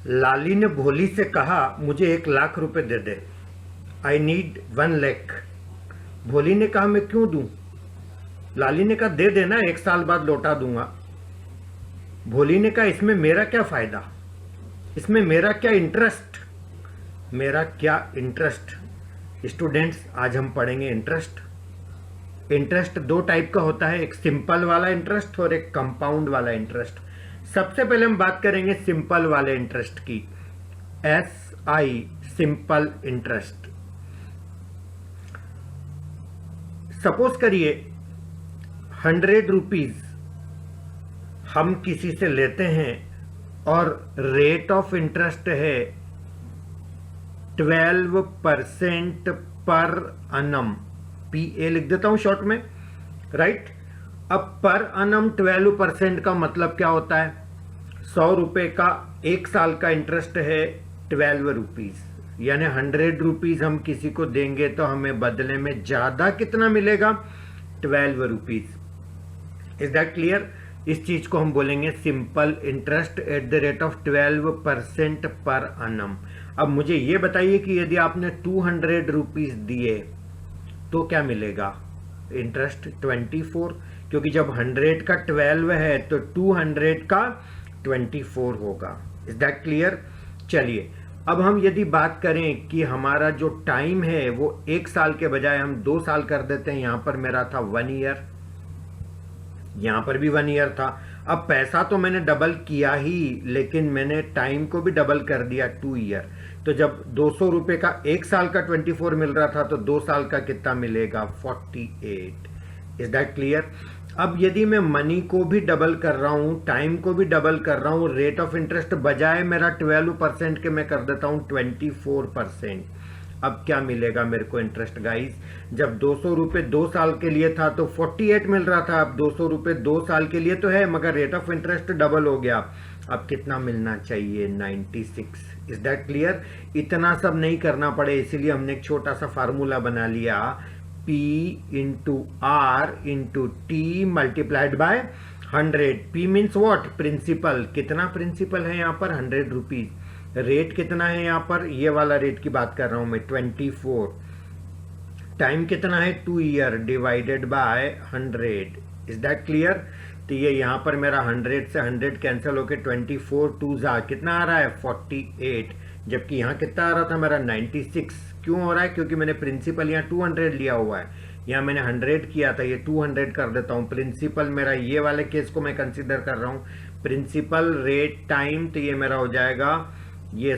लाली ने भोली से कहा, मुझे 1 लाख रुपए दे दे। I need 1 lakh. भोली ने कहा, मैं क्यों दूं? लाली ने कहा, दे देना, 1 साल बाद लौटा दूंगा। भोली ने कहा, इसमें मेरा क्या फायदा, इसमें मेरा क्या इंटरेस्ट? मेरा क्या इंटरेस्ट? स्टूडेंट्स, आज हम पढ़ेंगे इंटरेस्ट। इंटरेस्ट 2 टाइप का होता है, एक सिंपल वाला इंटरेस्ट और एक कंपाउंड वाला इंटरेस्ट। सबसे पहले हम बात करेंगे सिंपल वाले इंटरेस्ट की। SI, simple interest. सपोज करिए 100 रुपीज हम किसी से लेते हैं और रेट ऑफ इंटरेस्ट है 12% पर annum। PA लिख देता हूं शॉर्ट में, राइट। अब पर annum 12% का मतलब क्या होता है? 100 रुपए का 1 साल का इंटरेस्ट है 12 रुपीज, यानी 100 रुपीज हम किसी को देंगे तो हमें बदले में ज्यादा कितना मिलेगा? 12 रुपीज। Is that clear? इस चीज को हम बोलेंगे simple interest at the rate of 12% पर annum। अब मुझे ये बताइए कि यदि आपने 200 रुपीज दिए तो क्या मिलेगा? इंटरेस्ट 24, क्योंकि जब 100 का 12 है तो 200 का 24 होगा। Is that clear? चलिए, अब हम यदि बात करें कि हमारा जो टाइम है वो 1 साल के बजाय हम 2 साल कर देते हैं। यहां पर मेरा था 1 ईयर, यहां पर भी 1 ईयर था। अब पैसा तो मैंने डबल किया ही, लेकिन मैंने टाइम को भी डबल कर दिया, 2 ईयर। तो जब 200 रुपए का 1 साल का 24 मिल रहा था तो 2 साल का कितना मिलेगा? 48। Is that clear? अब यदि मैं मनी को भी डबल कर रहा हूं, टाइम को भी डबल कर रहा हूं, रेट ऑफ इंटरेस्ट बजाय मेरा 12% के मैं कर देता हूं 24%। अब क्या मिलेगा मेरे को इंटरेस्ट गाइस? जब 200 रुपए 2 साल के लिए था तो 48 मिल रहा था। अब 200 रुपए 2 साल के लिए तो है, मगर रेट ऑफ इंटरेस्ट डबल हो गया। अब कितना मिलना चाहिए? 96। Is that clear? इतना सब नहीं करना पड़े, इसीलिए हमने एक छोटा सा फार्मूला बना लिया, P into R into T multiplied by 100। P means what? Principal. कितना प्रिंसिपल है यहाँ पर? 100 रुपीज। रेट कितना है यहाँ पर? ये वाला रेट की बात कर रहा हूं मैं, 24। टाइम कितना है? 2 year divided by 100। Is that clear? तो ये यहां पर मेरा 100 से 100 कैंसिल होके 24 2 जा कितना आ रहा है? 48। जबकि यहां कितना आ रहा था मेरा? 96। क्यों हो रहा है? क्योंकि मैंने प्रिंसिपल यहाँ 200 लिया हुआ है, यहाँ मैंने 100 किया था, ये 200 कर देता हूं। प्रिंसिपल मेरा ये वाले केस को मैं कंसिडर कर रहा हूं, प्रिंसिपल रेट टाइम। तो ये मेरा हो जाएगा, ये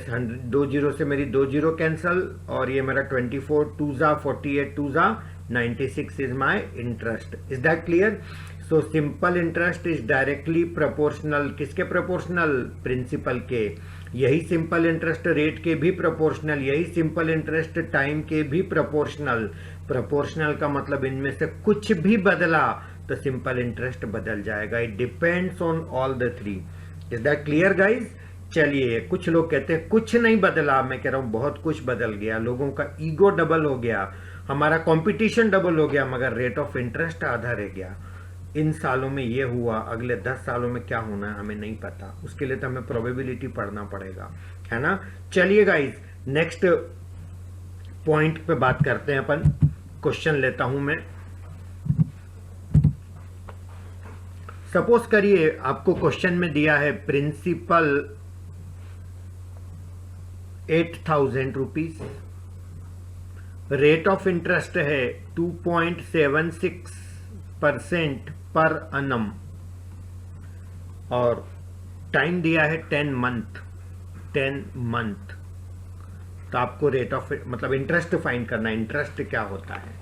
2 जीरो से मेरी 2 जीरो कैंसल, और ये मेरा 24 2 जा 48 2 जा 96 is my interest. Is that clear? So simple interest is directly proportional. किसके प्रोपोर्शनल? प्रिंसिपल के। यही सिंपल इंटरेस्ट रेट के भी प्रोपोर्शनल, यही सिंपल इंटरेस्ट टाइम के भी प्रोपोर्शनल। प्रोपोर्शनल का मतलब इनमें से कुछ भी बदला तो सिंपल इंटरेस्ट बदल जाएगा। It depends on all the 3। Is that clear guys? चलिए, कुछ लोग कहते हैं कुछ नहीं बदला, मैं कह रहा हूं बहुत कुछ बदल गया। लोगों का ईगो डबल हो गया, हमारा कंपटीशन डबल हो गया, मगर रेट ऑफ इंटरेस्ट आधा रह गया। इन सालों में ये हुआ, अगले 10 सालों में क्या होना है हमें नहीं पता, उसके लिए तो हमें प्रोबेबिलिटी पढ़ना पड़ेगा, है ना। चलिए गाइस, नेक्स्ट पॉइंट पे बात करते हैं अपन। क्वेश्चन लेता हूं मैं। सपोज करिए आपको क्वेश्चन में दिया है principal 8000 rupees, rate of interest है 2.76% पर annum, और टाइम दिया है 10 मंथ। तो आपको रेट ऑफ मतलब इंटरेस्ट फाइंड करना है, इंटरेस्ट क्या होता है,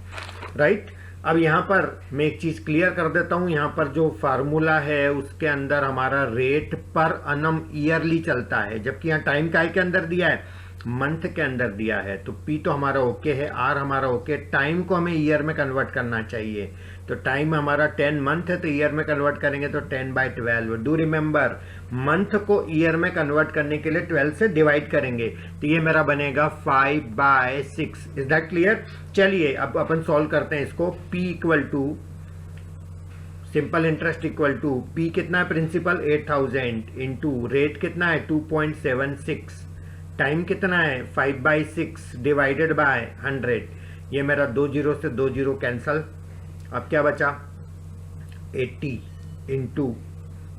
राइट। अब यहां पर मैं एक चीज क्लियर कर देता हूं, यहां पर जो फार्मूला है उसके अंदर हमारा रेट पर annum ईयरली चलता है, जबकि यहां टाइम काय के अंदर दिया है? मंथ के अंदर दिया है। तो P तो हमारा ओके है, R हमारा ओके। टाइम को हमें ईयर में कन्वर्ट करना चाहिए, तो टाइम हमारा 10 मंथ है, तो ईयर में कन्वर्ट करेंगे तो 10/12। डू रिमेंबर, मंथ को ईयर में कन्वर्ट करने के लिए 12 से डिवाइड करेंगे, तो ये मेरा बनेगा 5/6। Is that clear? चलिए अब अपन सॉल्व करते हैं इसको। P equal to simple interest equal to P कितना है प्रिंसिपल 8000 इंटू रेट कितना है 2.76, टाइम कितना है 5/6 डिवाइडेड बाय 100। ये मेरा 2 जीरो से 2 जीरो कैंसल। अब क्या बचा 80 इंटू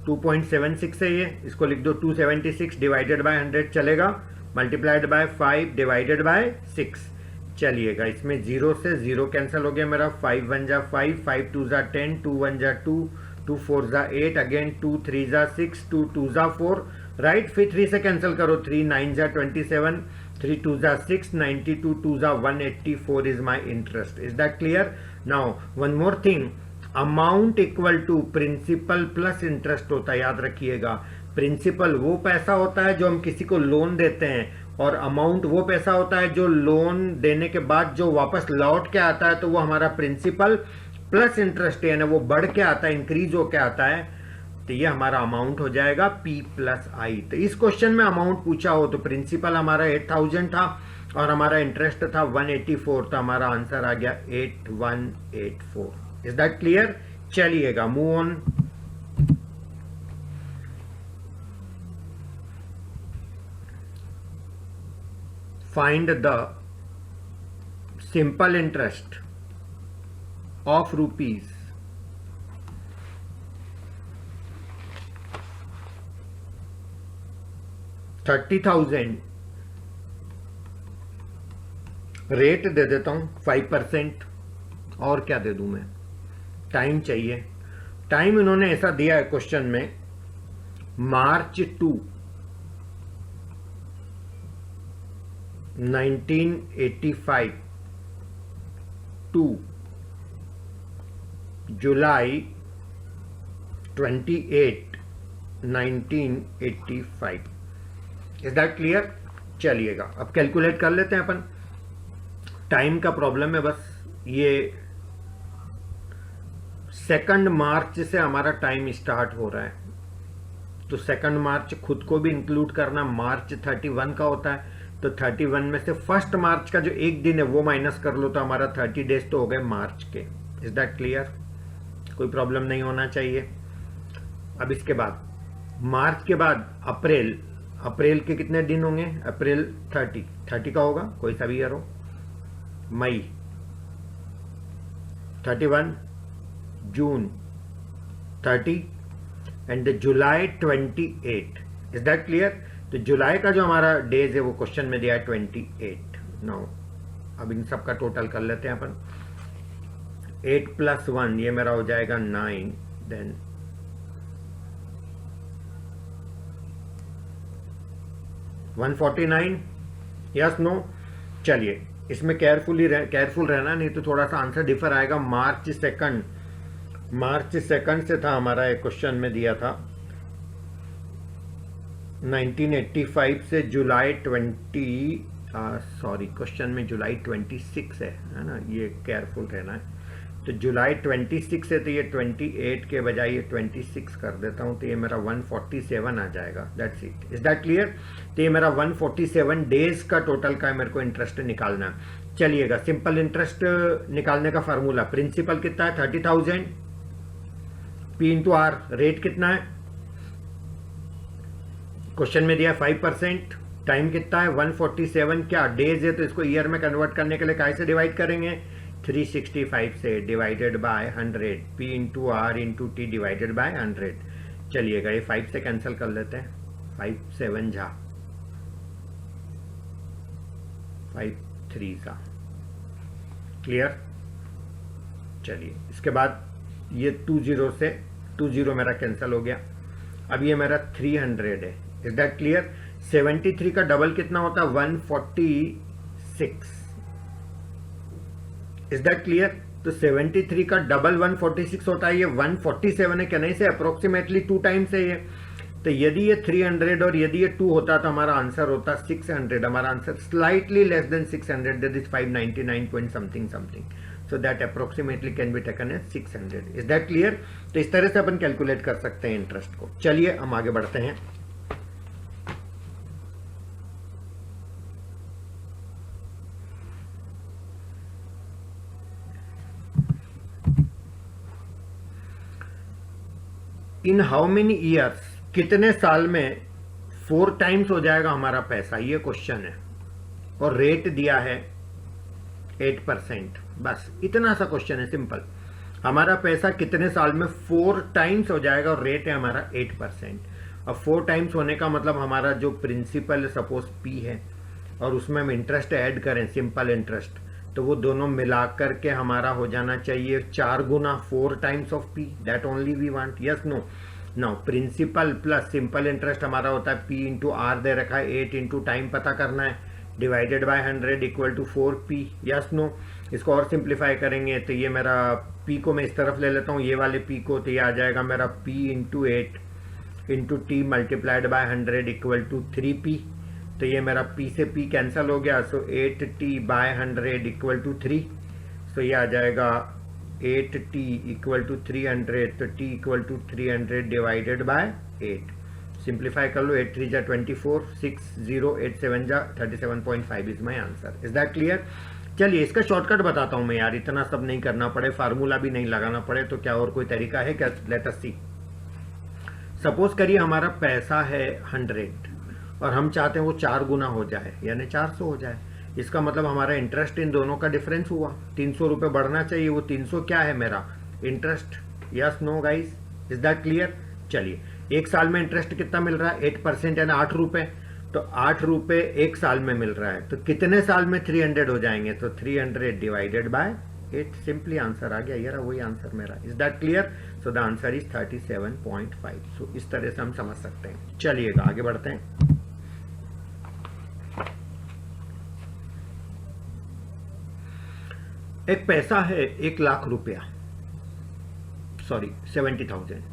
2.76 है ये, इसको लिख दो 276 डिवाइडेड बाय 100 चलेगा, मल्टीप्लाइड बाय 5 डिवाइडेड बाय 6 चलिएगा। इसमें जीरो से जीरो कैंसिल हो गया मेरा, 5 1 जा 5, 5 2 जा 10, 2 1 जा 2, 2 4 जा 8, अगेन 2 3 जा 6, 2 2 जा 4, राइट। फिर 3 से कैंसिल करो, 3 9 जा 27, 3 2 जा 6, 92 2 जा 184 is my interest. Is that clear? Now one more thing, amount equal to principal plus interest होता है, याद रखिएगा। प्रिंसिपल वो पैसा होता है जो हम किसी को लोन देते हैं, और अमाउंट वो पैसा होता है जो लोन देने के बाद जो वापस लौट के आता है, तो वो हमारा प्रिंसिपल प्लस इंटरेस्ट है ना, वो बढ़ के आता है, इंक्रीज होके आता है, तो ये हमारा अमाउंट हो जाएगा P प्लस आई। तो इस क्वेश्चन में अमाउंट पूछा हो तो प्रिंसिपल हमारा 8000 था और हमारा इंटरेस्ट था 184, तो हमारा आंसर आ गया 8184। Is that clear? चलिएगा move on. Find the simple interest of rupees 30,000, rate दे देता हूं 5%, और क्या दे दूं मैं, टाइम चाहिए। टाइम इन्होंने ऐसा दिया है क्वेश्चन में, March 2 1985 to July 28 1985। Is that clear? चलिएगा अब कैलकुलेट कर लेते हैं अपन। टाइम का प्रॉब्लम है बस, ये 2 मार्च से हमारा टाइम स्टार्ट हो रहा है, तो 2 मार्च खुद को भी इंक्लूड करना, मार्च 31 का होता है, तो 31 में से 1 मार्च का जो एक दिन है वो माइनस कर लो, तो हमारा 30 डेज तो हो गए मार्च के। Is that clear? कोई प्रॉब्लम नहीं होना चाहिए। अब इसके बाद मार्च के बाद अप्रैल, अप्रैल के कितने दिन होंगे? अप्रैल 30 का होगा, कोई सा भी ईयर हो। मई 31, जून 30 and July 28। Is that clear? तो जुलाई का जो हमारा डेज है वो क्वेश्चन में दिया है 28। नाउ अब इन सब का टोटल कर लेते हैं अपन। 8 + 1 ये मेरा हो जाएगा 9, देन 149। Yes no? चलिए इसमें केयरफुल रहना, नहीं तो थोड़ा सा आंसर डिफर आएगा। मार्च 2 से था हमारा एक क्वेश्चन में दिया था 1985 से जुलाई 20, सॉरी क्वेश्चन में जुलाई 26 है ना, ये केयरफुल रहना है। तो जुलाई 26 है, तो ये 28 के बजाय ये 26 कर देता हूँ, तो ये मेरा 147 आ जाएगा। That's it. Is that clear? तो ये मेरा 147 डेज का टोटल का मेरे को इंटरेस्ट निकालना। चलिएगा सिंपल इंटरेस्ट निकालने का फार्मूला, प्रिंसिपल कितना है 30,000, P इंटू आर, रेट कितना है क्वेश्चन में दिया 5%, टाइम कितना है 147, क्या डेज है, तो इसको ईयर में कन्वर्ट करने के लिए काय से डिवाइड करेंगे 365 से, divided by 100, P into R into T divided by 100। चलिएगा ये 5 से कैंसिल कर लेते हैं, 5 7 जा 5 3 जा। क्लियर? चलिए इसके बाद ये 20 से 20 मेरा कैंसिल हो गया। अब ये मेरा 300 है। Is that clear? 73 का डबल कितना होता है 146। Is that clear? तो 73 का डबल 146 होता है, ये 147 है, कहने से अप्रोक्सीमेटली 2 टाइम्स है ये। तो यदि ये 300 और यदि ये 2 होता तो हमारा आंसर होता 600। हमारा answer slightly less than 600, that is 599 point something something, so that approximately can be taken as 600। Is that clear? तो इस तरह से अपन कैलकुलेट कर सकते हैं इंटरेस्ट को। चलिए हम आगे बढ़ते हैं। इन हाउ मेनी ईयर्स, कितने साल में 4 टाइम्स हो जाएगा हमारा पैसा, ये क्वेश्चन है। और रेट दिया है 8%। बस इतना सा क्वेश्चन है, सिंपल। हमारा पैसा कितने साल में 4 टाइम्स हो जाएगा और रेट है हमारा 8%। अब 4 टाइम्स होने का मतलब हमारा जो प्रिंसिपल सपोज पी है और उसमें हम इंटरेस्ट ऐड करें, सिंपल इंटरेस्ट, तो वो दोनों मिला करके हमारा हो जाना चाहिए 4 गुना 4 times of P. That only we want, yes no. Now principal plus simple interest हमारा होता है पी इंटू आर दे रखा है, 8 इंटू टाइम पता करना है, divided by 100 equal to 4p, yes no. इसको और सिंप्लीफाई करेंगे तो ये मेरा p को मैं इस तरफ ले लेता हूँ, ये वाले p को, तो ये आ जाएगा मेरा p into 8 into T multiplied by 100 equal to 3p। तो ये मेरा p से p कैंसिल हो गया, so 8t by 100 equal to 3। So ये आ जाएगा 8t इक्वल टू 300, तो t equal to 300 divided by 8। Simplify कर लो, 8 3 जा 24, 6 0 8 7 जा 37.5 is my answer. Is that clear? चलिए इसका शॉर्टकट बताता हूं मैं यार, इतना सब नहीं करना पड़े, फार्मूला भी नहीं लगाना पड़े, तो क्या और कोई तरीका है क्या? लेट अस सी। सपोज करिए हमारा पैसा है 100 और हम चाहते हैं वो 4 गुना हो जाए, यानी 400 हो जाए। इसका मतलब हमारा इंटरेस्ट इन दोनों का डिफरेंस हुआ, 300 रुपये बढ़ना चाहिए, वो 300 क्या है मेरा interest, yes no guys? Is that clear? चलिए एक साल में इंटरेस्ट कितना मिल रहा है? 8% यानी 8 रुपये, तो 8 रुपये एक साल में मिल रहा है, तो कितने साल में 300 हो जाएंगे? तो 300 डिवाइडेड बाय 8, सिंपली आंसर आ गया, ये रहा वही आंसर मेरा। Is that clear? So the answer is 37.5। सो इस तरह से हम समझ सकते हैं। चलिएगा आगे बढ़ते हैं। एक पैसा है 1 लाख रुपया, सॉरी 70,000,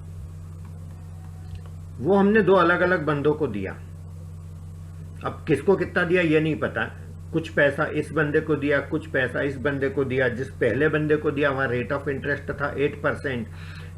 वो हमने 2 अलग अलग बंदों को दिया। अब किसको कितना दिया ये नहीं पता, कुछ पैसा इस बंदे को दिया, कुछ पैसा इस बंदे को दिया। जिस पहले बंदे को दिया वहाँ रेट ऑफ इंटरेस्ट था 8%,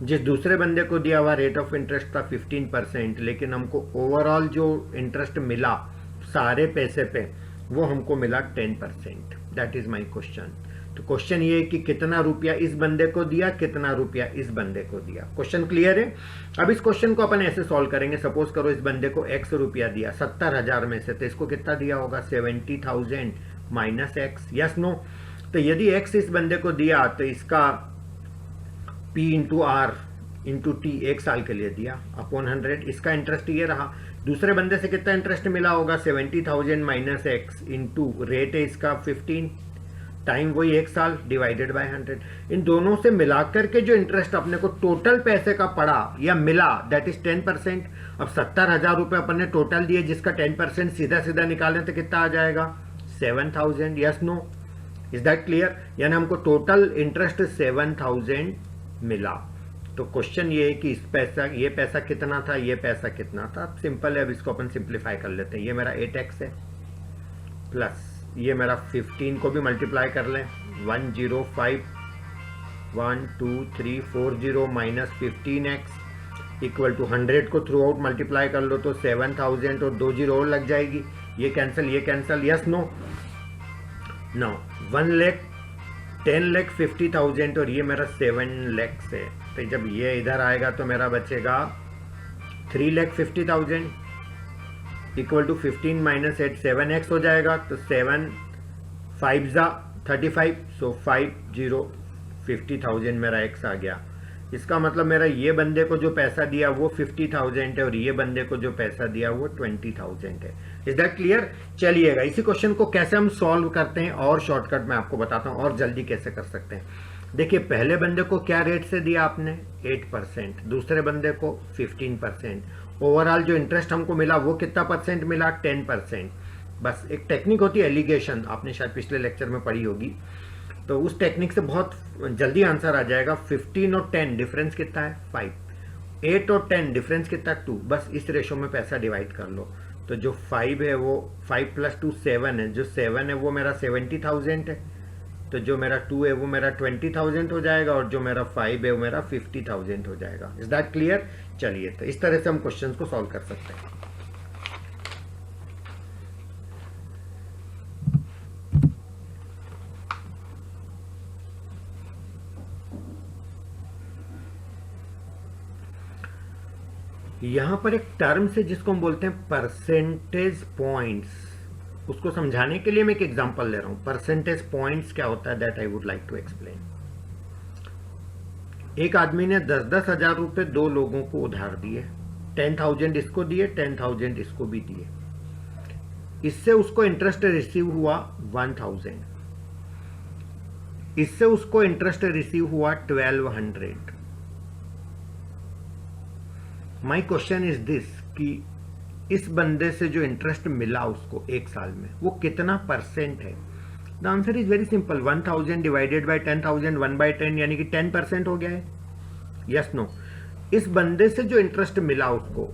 जिस दूसरे बंदे को दिया वहाँ रेट ऑफ इंटरेस्ट था 15%, लेकिन हमको ओवरऑल जो इंटरेस्ट मिला सारे पैसे पे वो हमको मिला 10%। That is my question. तो क्वेश्चन ये है कि कितना रुपया इस बंदे को दिया, कितना रुपया इस बंदे को दिया। क्वेश्चन क्लियर है? अब इस क्वेश्चन को अपन ऐसे सॉल्व करेंगे। सपोज करो इस बंदे को x रुपया दिया 70,000 में से, तो इसको कितना दिया होगा? 70,000 माइनस x, यस नो? तो यदि x इस बंदे को दिया तो इसका p into R into T 1 साल के लिए दिया अपॉन 100। इसका इंटरेस्ट ये रहा। दूसरे बंदे से कितना इंटरेस्ट मिला होगा? 70,000 माइनस x इंटू रेट है इसका 15, टाइम वही 1 साल डिवाइडेड बाय 100। इन दोनों से मिलाकर के जो इंटरेस्ट अपने को टोटल पैसे का पड़ा या मिला दैट इज 10%। अब 70,000 रुपए अपन ने टोटल दिए, जिसका 10% सीधा सीधा निकालें तो कितना आ जाएगा? 7,000, yes no? Is that clear? यानी हमको टोटल इंटरेस्ट 7,000 मिला। तो क्वेश्चन ये है कि इस पैसा, ये पैसा कितना था, ये पैसा कितना था। सिंपल है, अब इसको अपन सिंप्लीफाई कर लेते हैं। ये मेरा 8x है प्लस ये मेरा 15 को भी मल्टीप्लाई कर लें, 105 1 2 3 4 0 माइनस 15x इक्वल टू 100 को थ्रू आउट मल्टीप्लाई कर लो तो 7,000 और 2 जीरो और लग जाएगी। ये cancel, yes no? No 1 lakh 10 lakh 50,000 और ये मेरा 7 लाख है। तो जब ये इधर आएगा तो मेरा बचेगा 3 lakh 50,000 equal to 15 minus 8, 7x हो जाएगा। तो 7 5 जा 35, सो 50,000 मेरा x आ गया। इसका मतलब मेरा ये बंदे को जो पैसा दिया वो 50,000 है और ये बंदे को जो पैसा दिया वो 20,000 है। Is that clear? चलिएगा इसी क्वेश्चन को कैसे हम सॉल्व करते हैं और शॉर्टकट में आपको बताता हूं और जल्दी कैसे कर सकते हैं। देखिए पहले बंदे को क्या रेट से दिया आपने? 8%, दूसरे बंदे को 15%। ओवरऑल जो इंटरेस्ट हमको मिला वो कितना परसेंट मिला? 10%। बस एक टेक्निक होती है एलिगेशन, आपने शायद पिछले लेक्चर में पढ़ी होगी, तो उस टेक्निक से बहुत जल्दी आंसर आ जाएगा। 15 और 10 डिफरेंस कितना है? 5। 8 और 10 डिफरेंस कितना? 2। बस इस रेशो में पैसा डिवाइड कर लो। तो जो 5 है वो 5 प्लस 2 7 है, जो 7 है वो मेरा 70,000 है, तो जो मेरा 2 है वो मेरा 20,000 हो जाएगा और जो मेरा 5 है वो मेरा 50,000 हो जाएगा। Is that clear? चलिए तो इस तरह से हम क्वेश्चंस को सॉल्व कर सकते हैं। यहां पर एक टर्म से जिसको हम बोलते हैं परसेंटेज पॉइंट्स, उसको समझाने के लिए मैं एक एग्जांपल ले रहा हूं। परसेंटेज पॉइंट्स क्या होता है, that I would like to explain. एक आदमी ने 10-10 हजार रुपए दो लोगों को उधार दिए, 10,000 इसको दिए, 10,000 इसको भी दिए। इससे उसको इंटरेस्ट रिसीव हुआ 1,000, इससे उसको इंटरेस्ट रिसीव हुआ 1,200। माई क्वेश्चन इज दिस कि इस बंदे से जो इंटरेस्ट मिला उसको एक साल में, वो कितना परसेंट है? The answer is very simple, 1,000 divided by 10,000 1/10, यानी कि 10% हो गया है। Yes no? इस बंदे से जो इंटरेस्ट मिला उसको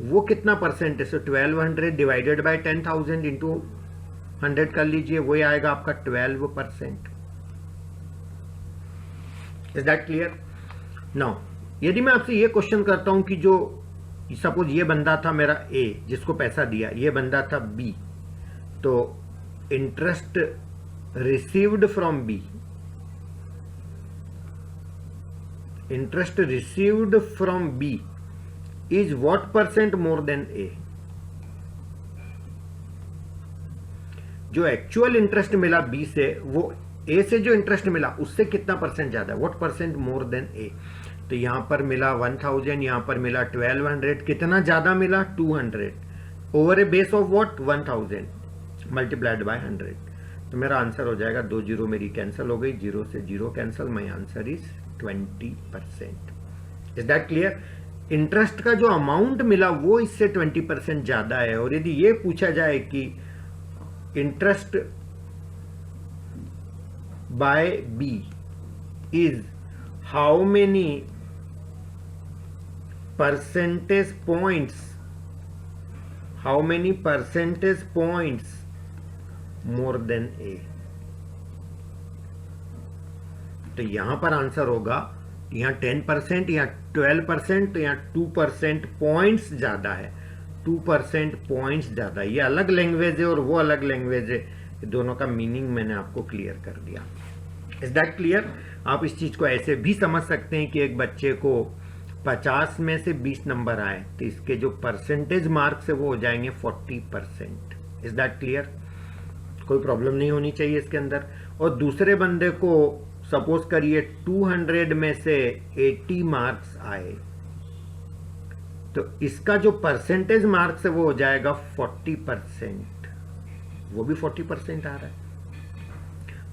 वो कितना परसेंट है? सो 1,200 डिवाइडेड बाई 10,000 इंटू 100 कर लीजिए, वही आएगा आपका 12%। Is that clear? नाउ यदि मैं आपसे ये क्वेश्चन करता हूं कि जो सपोज ये बंदा था मेरा ए जिसको पैसा दिया, ये बंदा था बी, तो interest received from B, interest received from B is what percent more than A? जो एक्चुअल इंटरेस्ट मिला बी से, वो ए से जो इंटरेस्ट मिला उससे कितना परसेंट ज्यादा है? व्हाट परसेंट मोर देन ए? तो यहां पर मिला 1,000, यहां पर मिला 1,200, कितना ज्यादा मिला? 200 over A base of what? 1,000 multiplied by 100। तो मेरा आंसर हो जाएगा, 2 जीरो मेरी कैंसिल हो गई, 0 से 0 cancel, my answer is 20%। Is that clear? Interest का जो अमाउंट मिला वो इससे 20% ज्यादा है। और यदि ये पूछा जाए कि interest by B is how many percentage points, how many percentage points more than A? तो यहां पर आंसर होगा, यहां 10% या 12%, तो यहां 2% पॉइंट्स ज्यादा है, 2% पॉइंट्स ज्यादा। ये अलग लैंग्वेज है और वो अलग लैंग्वेज है, दोनों का मीनिंग मैंने आपको क्लियर कर दिया। Is that clear? आप इस चीज को ऐसे भी समझ सकते हैं कि एक बच्चे को 50 में से 20 नंबर आए तो इसके जो परसेंटेज मार्क्स है वो हो जाएंगे 40%। Is that clear? कोई प्रॉब्लम नहीं होनी चाहिए इसके अंदर। और दूसरे बंदे को सपोज करिए 200 में से 80 मार्क्स आए, तो इसका जो परसेंटेज मार्क्स है वो हो जाएगा 40%, वो भी 40% आ रहा है।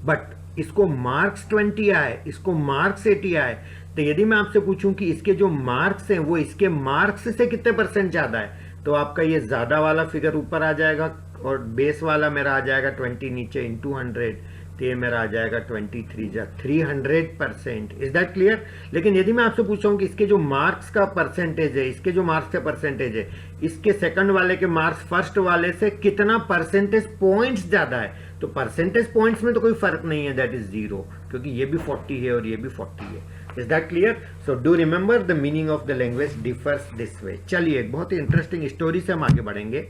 बट इसको मार्क्स 20 आए, इसको मार्क्स 80 आए, तो यदि मैं आपसे पूछूं कि इसके जो मार्क्स हैं वो इसके मार्क्स से कितने परसेंट ज्यादा है, तो आपका ये ज्यादा वाला फिगर ऊपर आ जाएगा और बेस वाला मेरा आ जाएगा 20 नीचे इंटू 100, तो ये मेरा आ जाएगा 23 जा 300%। Is that clear? लेकिन यदि मैं आपसे पूछूं कि इसके जो मार्क्स का परसेंटेज है, इसके जो मार्क्स का परसेंटेज है, इसके सेकंड वाले के मार्क्स फर्स्ट वाले से कितना परसेंटेज पॉइंट्स ज्यादा है, तो परसेंटेज पॉइंट्स में तो कोई फर्क नहीं है, दैट इज 0, क्योंकि ये भी 40 है और ये भी 40 है। Is that clear? So do remember the meaning of the language differs this way. चलिए, एक बहुत ही इंटरेस्टिंग स्टोरी से हम आगे बढ़ेंगे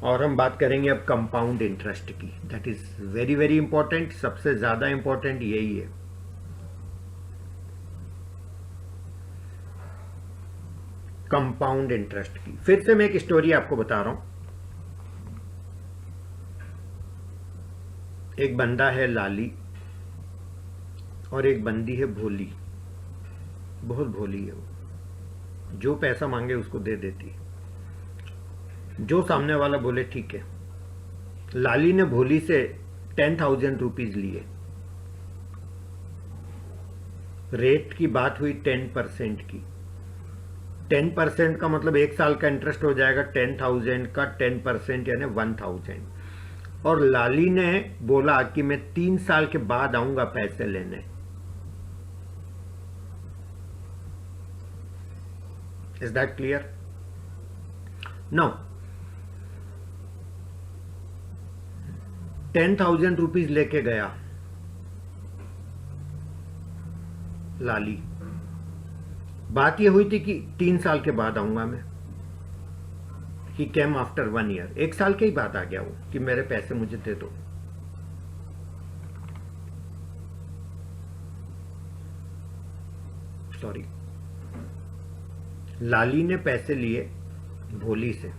और हम बात करेंगे अब कंपाउंड इंटरेस्ट की। That is very very important, सबसे ज्यादा इंपॉर्टेंट यही है। कंपाउंड इंटरेस्ट की फिर से मैं एक स्टोरी आपको बता रहा हूं। एक बंदा है लाली और एक बंदी है भोली। बहुत भोली है वो, जो पैसा मांगे उसको दे देती है, जो सामने वाला बोले ठीक है। लाली ने भोली से 10,000 रुपीज लिए। रेट की बात हुई 10% की। 10% का मतलब एक साल का इंटरेस्ट हो जाएगा 10,000 का 10% यानी 1,000। और लाली ने बोला कि मैं 3 साल के बाद आऊंगा पैसे लेने। Is that clear? No, 10,000 rupees लेके गया लाली। बात यह हुई थी कि 3 साल के बाद आऊंगा मैं। ही केम आफ्टर 1 ईयर, 1 साल के ही बाद आ गया वो कि मेरे पैसे मुझे दे दो। सॉरी, लाली ने पैसे लिए भोली से,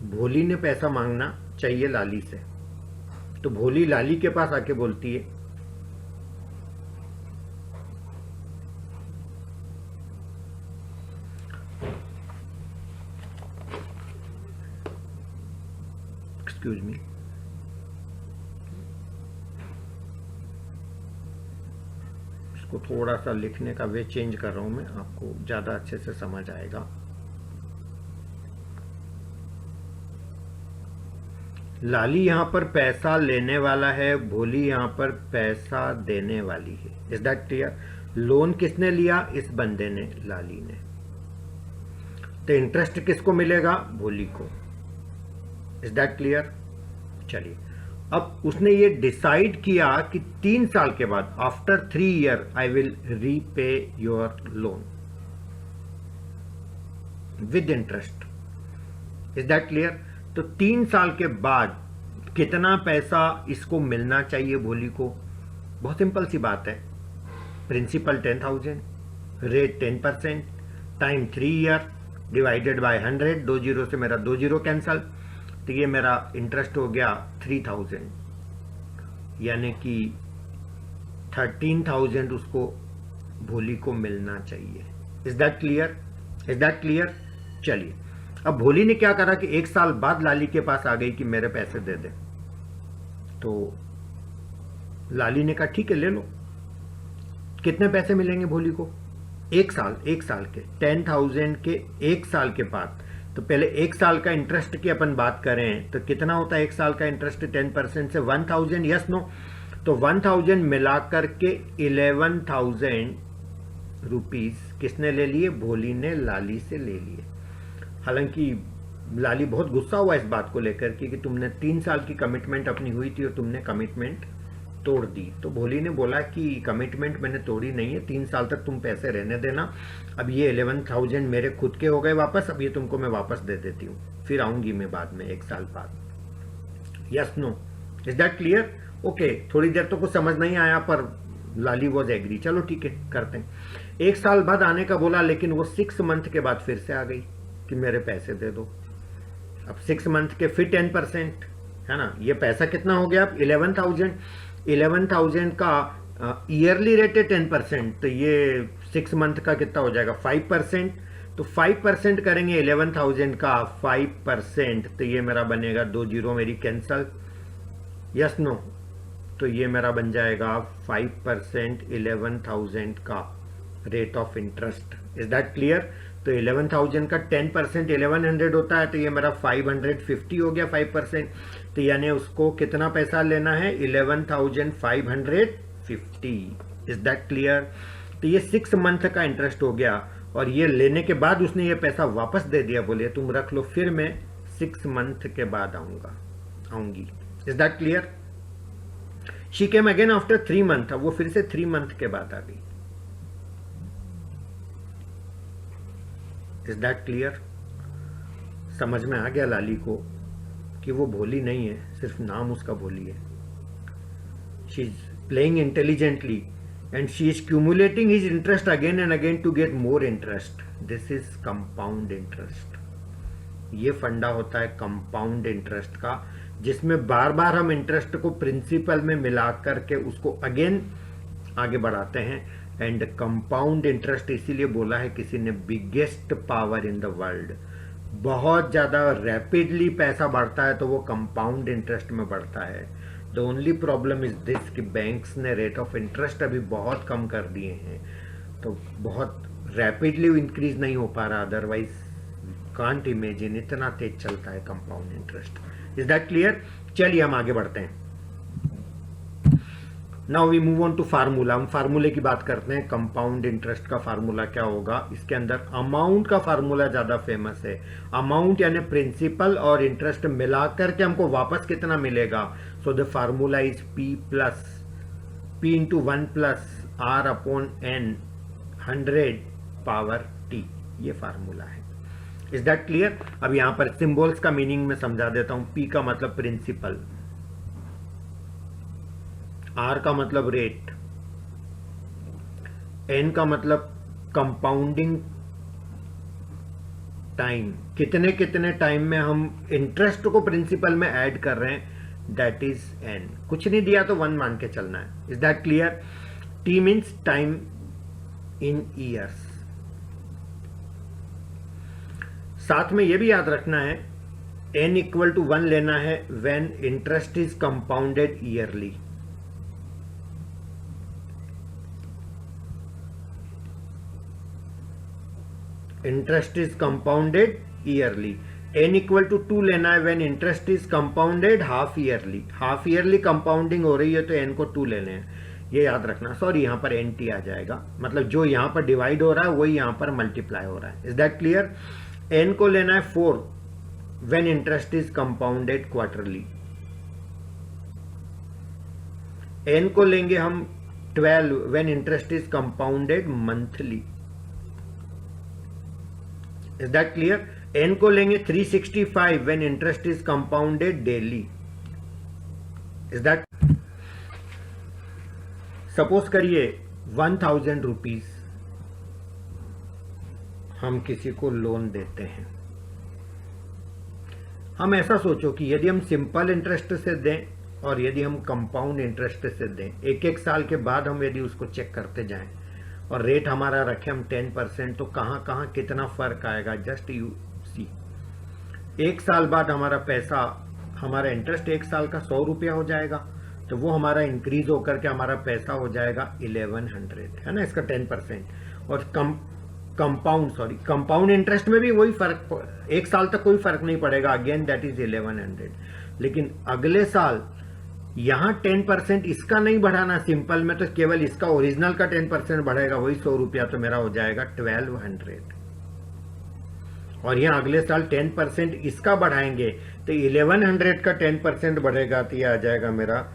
भोली ने पैसा मांगना चाहिए लाली से, तो भोली लाली के पास आके बोलती है एक्सक्यूज मी, इसको थोड़ा सा लिखने का वे चेंज कर रहा हूं मैं, आपको ज्यादा अच्छे से समझ आएगा। लाली यहां पर पैसा लेने वाला है, भोली यहां पर पैसा देने वाली है। Is that clear? लोन किसने लिया? इस बंदे ने, लाली ने। तो इंटरेस्ट किसको मिलेगा? भोली को। Is that clear? चलिए, अब उसने ये डिसाइड किया कि 3 साल के बाद, after 3 year I will repay your loan with interest. Is that clear? तो 3 साल के बाद कितना पैसा इसको मिलना चाहिए भोली को? बहुत सिंपल सी बात है, principal 10,000, rate 10%, time 3 year, divided by 100, 2 zero से मेरा 2 जीरो कैंसल, तो ये मेरा इंटरेस्ट हो गया 3,000, यानी कि 13,000 उसको भोली को मिलना चाहिए। Is that clear? Is that clear? चलिए, अब भोली ने क्या करा कि 1 साल बाद लाली के पास आ गई कि मेरे पैसे दे दे, तो लाली ने कहा ठीक है ले लो। कितने पैसे मिलेंगे भोली को? 1 साल के 10,000 के 1 साल के बाद। तो पहले 1 साल का इंटरेस्ट की अपन बात करें तो कितना होता है 1 साल का इंटरेस्ट? 10% से 1,000, यस नो? तो 1,000 मिलाकर के 11,000 रुपीज किसने ले लिए? भोली ने लाली से ले लिए। हालांकि लाली बहुत गुस्सा हुआ इस बात को लेकर कि तुमने 3 साल की कमिटमेंट अपनी हुई थी और तुमने कमिटमेंट तोड़ दी। तो भोली ने बोला कि कमिटमेंट मैंने तोड़ी नहीं है, 3 साल तक तुम पैसे रहने देना, अब ये 11,000 मेरे खुद के हो गए वापस, अब ये तुमको मैं वापस दे देती हूँ, फिर आऊंगी मैं बाद में 1 साल बाद। Yes no? Is that clear? Okay, थोड़ी देर तो कुछ समझ नहीं आया पर लाली वॉज एग्री, चलो ठीक है करते हैं। 1 साल बाद आने का बोला, लेकिन वो 6 मंथ के बाद फिर से आ गई कि मेरे पैसे दे दो। अब 6 मंथ के फिर 10%, है ना? ये पैसा कितना हो गया अब? 11,000 का ईयरली रेट है 10%, तो ये 6 मंथ का कितना हो जाएगा? 5%। तो 5% करेंगे 11,000 का 5%, तो ये मेरा बनेगा 2 जीरो मेरी कैंसल, यस नो? तो ये मेरा बन जाएगा 5% 11,000 का rate of interest. Is that clear? तो 11,000 का 10% 1100 होता है, तो ये मेरा 550 हो गया 5%, तो यानी उसको कितना पैसा लेना है? 11,550। Is that clear? तो ये 6 मंथ का इंटरेस्ट हो गया, और ये लेने के बाद उसने ये पैसा वापस दे दिया, बोले तुम रख लो, फिर मैं 6 मंथ के बाद आऊंगी। Is that clear? She came again after 3 month, वो फिर से 3 मंथ के बाद आ गई। Is that clear? समझ में आ गया लाली को कि वो भोली नहीं है, सिर्फ नाम उसका भोली है। She is playing intelligently and she is cumulating his interest again and again to get more interest. This is compound interest. ये फंडा होता है कंपाउंड इंटरेस्ट का, जिसमें बार बार हम इंटरेस्ट को प्रिंसिपल में मिला करके उसको अगेन आगे बढ़ाते हैं। एंड कंपाउंड इंटरेस्ट इसीलिए बोला है किसी ने, biggest power in the world. बहुत ज्यादा रैपिडली पैसा बढ़ता है तो वो कंपाउंड इंटरेस्ट में बढ़ता है। The only problem is this कि बैंक्स ने रेट ऑफ इंटरेस्ट अभी बहुत कम कर दिए हैं, तो बहुत रैपिडली इंक्रीज नहीं हो पा रहा, अदरवाइज कांट इमेजिन इतना तेज चलता है compound interest. Is that clear? चलिए हम आगे बढ़ते हैं। Now we move on to formula. हम फार्मूले की बात करते हैं। कंपाउंड इंटरेस्ट का फार्मूला क्या होगा? इसके अंदर अमाउंट का फार्मूला ज्यादा फेमस है। अमाउंट यानी प्रिंसिपल और इंटरेस्ट मिलाकर के हमको वापस कितना मिलेगा? So the formula is P into 1 plus R upon N 100 power T। ये फार्मूला है। Is that clear? अब यहां पर सिंबल्स का मीनिंग में समझा देता हूं। P का मतलब प्रिंसिपल, R का मतलब रेट, N का मतलब कंपाउंडिंग टाइम, कितने कितने टाइम में हम इंटरेस्ट को प्रिंसिपल में ऐड कर रहे हैं, दैट इज n। कुछ नहीं दिया तो 1 मान के चलना है। Is that clear? t means time in years. साथ में यह भी याद रखना है n इक्वल टू 1 लेना है when interest is compounded yearly. Interest is compounded yearly. n equal to 2 लेना है when interest is compounded half yearly. Half yearly compounding हो रही है तो n को 2 लेने हैं, ये याद रखना। सॉरी, यहां पर nt आ जाएगा, मतलब जो यहां पर डिवाइड हो रहा है वही यहां पर मल्टीप्लाई हो रहा है। Is that clear? n को लेना है 4 when interest is compounded quarterly. n को लेंगे हम 12 when interest is compounded monthly. Is that clear? n को लेंगे 365 when interest is compounded daily. Is that? Suppose करिए 1000 रुपीज हम किसी को लोन देते हैं। हम ऐसा सोचो कि यदि हम सिंपल इंटरेस्ट से दें और यदि हम कंपाउंड इंटरेस्ट से दें, एक एक साल के बाद हम यदि उसको चेक करते जाएं और रेट हमारा रखें हम 10%, तो कहां कहां कितना फर्क आएगा, जस्ट यू सी। एक साल बाद हमारा पैसा, हमारा इंटरेस्ट एक साल का 100 रुपया हो जाएगा, तो वो हमारा इंक्रीज होकर के हमारा पैसा हो जाएगा 1100, है ना, इसका 10%। और कंपाउंड इंटरेस्ट में भी वही फर्क, एक साल तक कोई फर्क नहीं पड़ेगा, अगेन दैट इज 1100। लेकिन अगले साल यहां 10% इसका नहीं बढ़ाना, सिंपल में तो केवल इसका ओरिजिनल का 10% बढ़ेगा, वही 100 रुपया, तो मेरा हो जाएगा 1200। और यहां अगले साल 10% इसका बढ़ाएंगे तो 1100 का 10% बढ़ेगा, तो यह आ जाएगा मेरा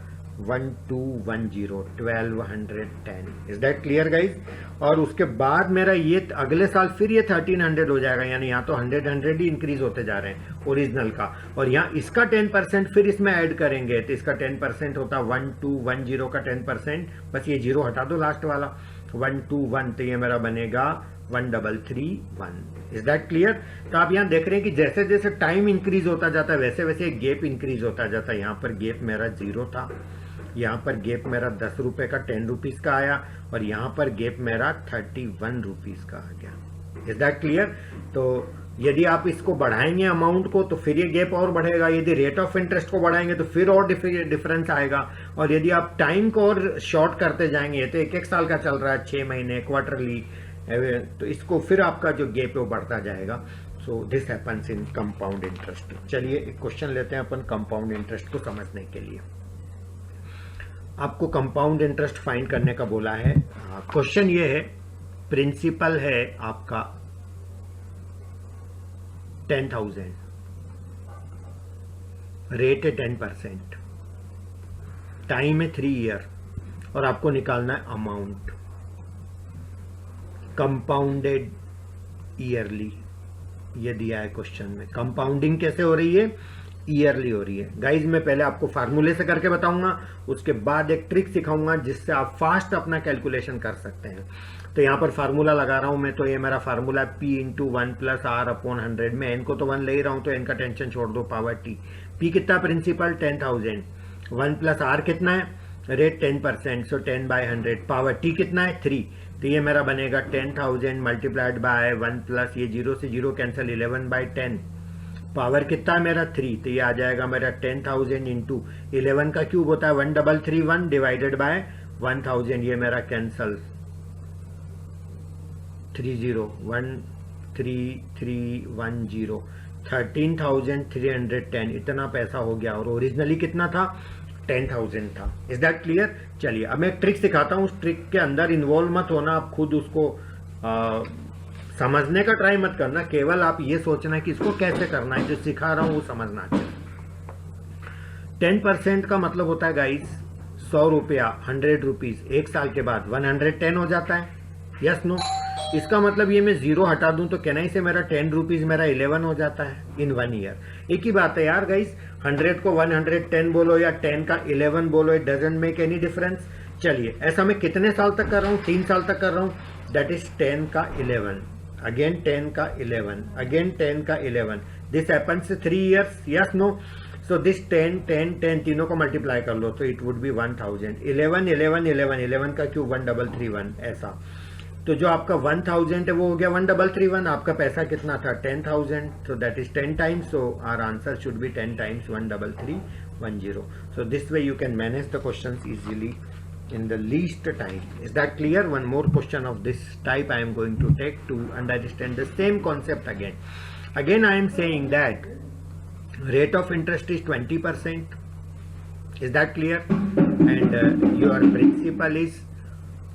1210। Is that clear guys? और उसके बाद मेरा ये अगले साल फिर ये 1300 हो जाएगा, यानी यहाँ तो 100 ही इंक्रीज होते जा रहे हैं ओरिजिनल का। और यहाँ इसका 10% फिर इसमें ऐड करेंगे तो इसका 10% होता 1210 का 10%, बस ये 0 हटा दो लास्ट वाला, 121, तो ये मेरा बनेगा 1331। Is that clear? तो आप यहाँ देख रहे हैं कि जैसे जैसे टाइम इंक्रीज होता जाता है वैसे वैसे गैप इंक्रीज होता जाता है। यहाँ पर गैप मेरा 0 था, यहाँ पर गैप मेरा 10 रुपए का 10 रुपीज का आया, और यहाँ पर गैप मेरा 31 रुपीज का आ गया। Is that clear? तो यदि आप इसको बढ़ाएंगे अमाउंट को तो फिर ये गैप और बढ़ेगा, यदि रेट ऑफ इंटरेस्ट को बढ़ाएंगे तो फिर और डिफरेंस आएगा, और यदि आप टाइम को और शॉर्ट करते जाएंगे तो एक एक साल का चल रहा है, 6 महीने क्वार्टरली, तो इसको फिर आपका जो गैप है वो बढ़ता जाएगा। So this happens in compound interest. चलिए एक क्वेश्चन लेते हैं अपन कंपाउंड इंटरेस्ट को समझने के लिए। आपको कंपाउंड इंटरेस्ट फाइंड करने का बोला है। क्वेश्चन ये है, प्रिंसिपल है आपका 10,000, रेट है 10%, टाइम है 3 ईयर, और आपको निकालना है अमाउंट कंपाउंडेड ईयरली। ये दिया है क्वेश्चन में। कंपाउंडिंग कैसे हो रही है? ईयरली हो रही है। गाइज मैं पहले आपको फार्मूले से करके बताऊंगा, उसके बाद एक ट्रिक सिखाऊंगा जिससे आप फास्ट अपना कैलकुलेशन कर सकते हैं। तो यहाँ पर फार्मूला लगा रहा हूं मैं, तो ये मेरा फार्मूला P × 1 + R/100 में n को तो 1 ले ही रहा हूं, तो n का टेंशन छोड़ दो, पावर t। P कितना प्रिंसिपल 10,000, 1 + R कितना है, रेट 10%, सो 10/100, पावर t कितना है 3, तो ये मेरा बनेगा 10,000 मल्टीप्लाइड बाय 1 प्लस ये 0 से 0 कैंसिल 11/10, पावर कितना है मेरा 3, तो ये आ जाएगा मेरा 10,000 इंटू 11 का क्यूब होता है 1331 डिवाइडेड बाय 1000, ये मेरा कैंसल 133310, 13,310, इतना पैसा हो गया, और ओरिजिनली कितना था 10,000 था। Is that clear? चलिए अब मैं एक ट्रिक सिखाता हूं, उस ट्रिक के अंदर इन्वॉल्व मत होना, आप खुद उसको समझने का ट्राई मत करना, केवल आप ये सोचना है कि इसको कैसे करना है, जो सिखा रहा हूं वो समझना चाहिए। 10% का मतलब होता है गाइस 100 रुपया, 100 रुपीज, एक साल के बाद 110 हो जाता है, यस नो? इसका मतलब ये मैं 0 हटा दूं तो कहना ही से मेरा 10 रुपीज मेरा 11 हो जाता है इन 1 ईयर। एक ही बात है यार गाइस, 100 को 110 बोलो या 10 का 11 बोलो, it doesn't make any difference. चलिए ऐसा मैं कितने साल तक कर रहा हूँ? 3 साल तक कर रहा हूँ। that is 10 का 11, again 10 का 11, again 10 का 11. This happens 3 years, yes, no? So this 10, 10, 10 तीनों को मल्टीप्लाई कर लो तो it would be 1000. 11, 11, 11, 11 का क्यूब 1331 ऐसा. तो जो आपका 1000 है वो हो गया 1331. आपका पैसा कितना था 10,000. So that is 10 times. So our answer should be 10 times 13310. So this way you can manage the questions easily in the least time. Is that clear? One more question of this type I am going to take to understand the same concept again. Again I am saying that rate of interest is 20%. Is that clear? And your principal is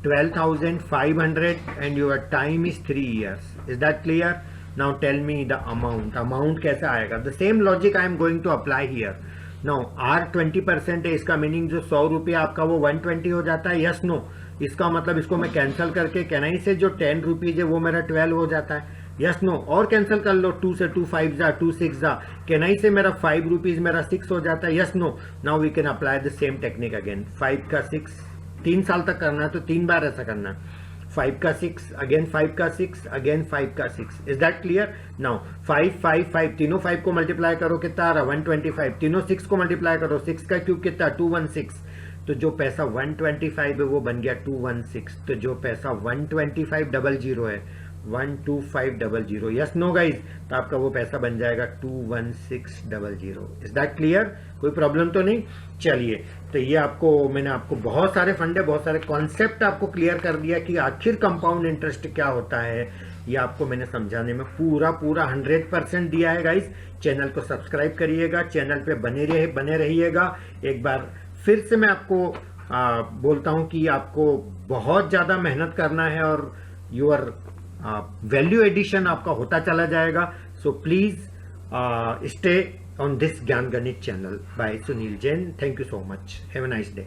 12,500 and your time is 3 years. Is that clear? Now tell me the amount. Amount कैसा आएगा? The same logic I am going to apply here. Now R 20% है, इसका meaning जो 100 रुपया आपका वो 120 हो जाता है. Yes no? इसका मतलब इसको मैं कैंसिल करके कैनाई से जो 10 रुपीज है वो मेरा 12 हो जाता है. Yes no? और कैंसिल कर लो, 2 से 2 5 जा, 2 6 जा, कैनाई से मेरा 5 रुपीज मेरा 6 हो जाता है. Yes no? Now we can apply the same technique again. 5 का 6 3 साल तक करना है तो 3 बार ऐसा करना है. 5 का 6, अगेन 5 का 6, अगेन 5 का 6. Is that clear? नाउ 5 5 5 तीनों 5 को मल्टीप्लाई करो कितना आ रहा? 125. तीनों 6 को मल्टीप्लाई करो, 6 का क्यूब कितना? 216. तो जो पैसा 125 है वो बन गया 216. तो जो पैसा 12500 है 12500. Yes no guys? तो आपका वो पैसा बन जाएगा 21600. Is that clear? कोई प्रॉब्लम तो नहीं? चलिए, तो ये आपको मैंने आपको बहुत सारे फंडे, बहुत सारे कॉन्सेप्ट आपको क्लियर कर दिया कि आखिर कंपाउंड इंटरेस्ट क्या होता है. ये आपको मैंने समझाने में पूरा 100% दिया है गाइज. चैनल को सब्सक्राइब करिएगा, चैनल पे बने रहिएगा. एक बार फिर से मैं आपको बोलता हूं कि आपको बहुत ज्यादा मेहनत करना है और योर वैल्यू एडिशन आपका होता चला जाएगा. So please stay on this Gyan Ganit channel by Sunil Jain. Thank you so much. Have a nice day.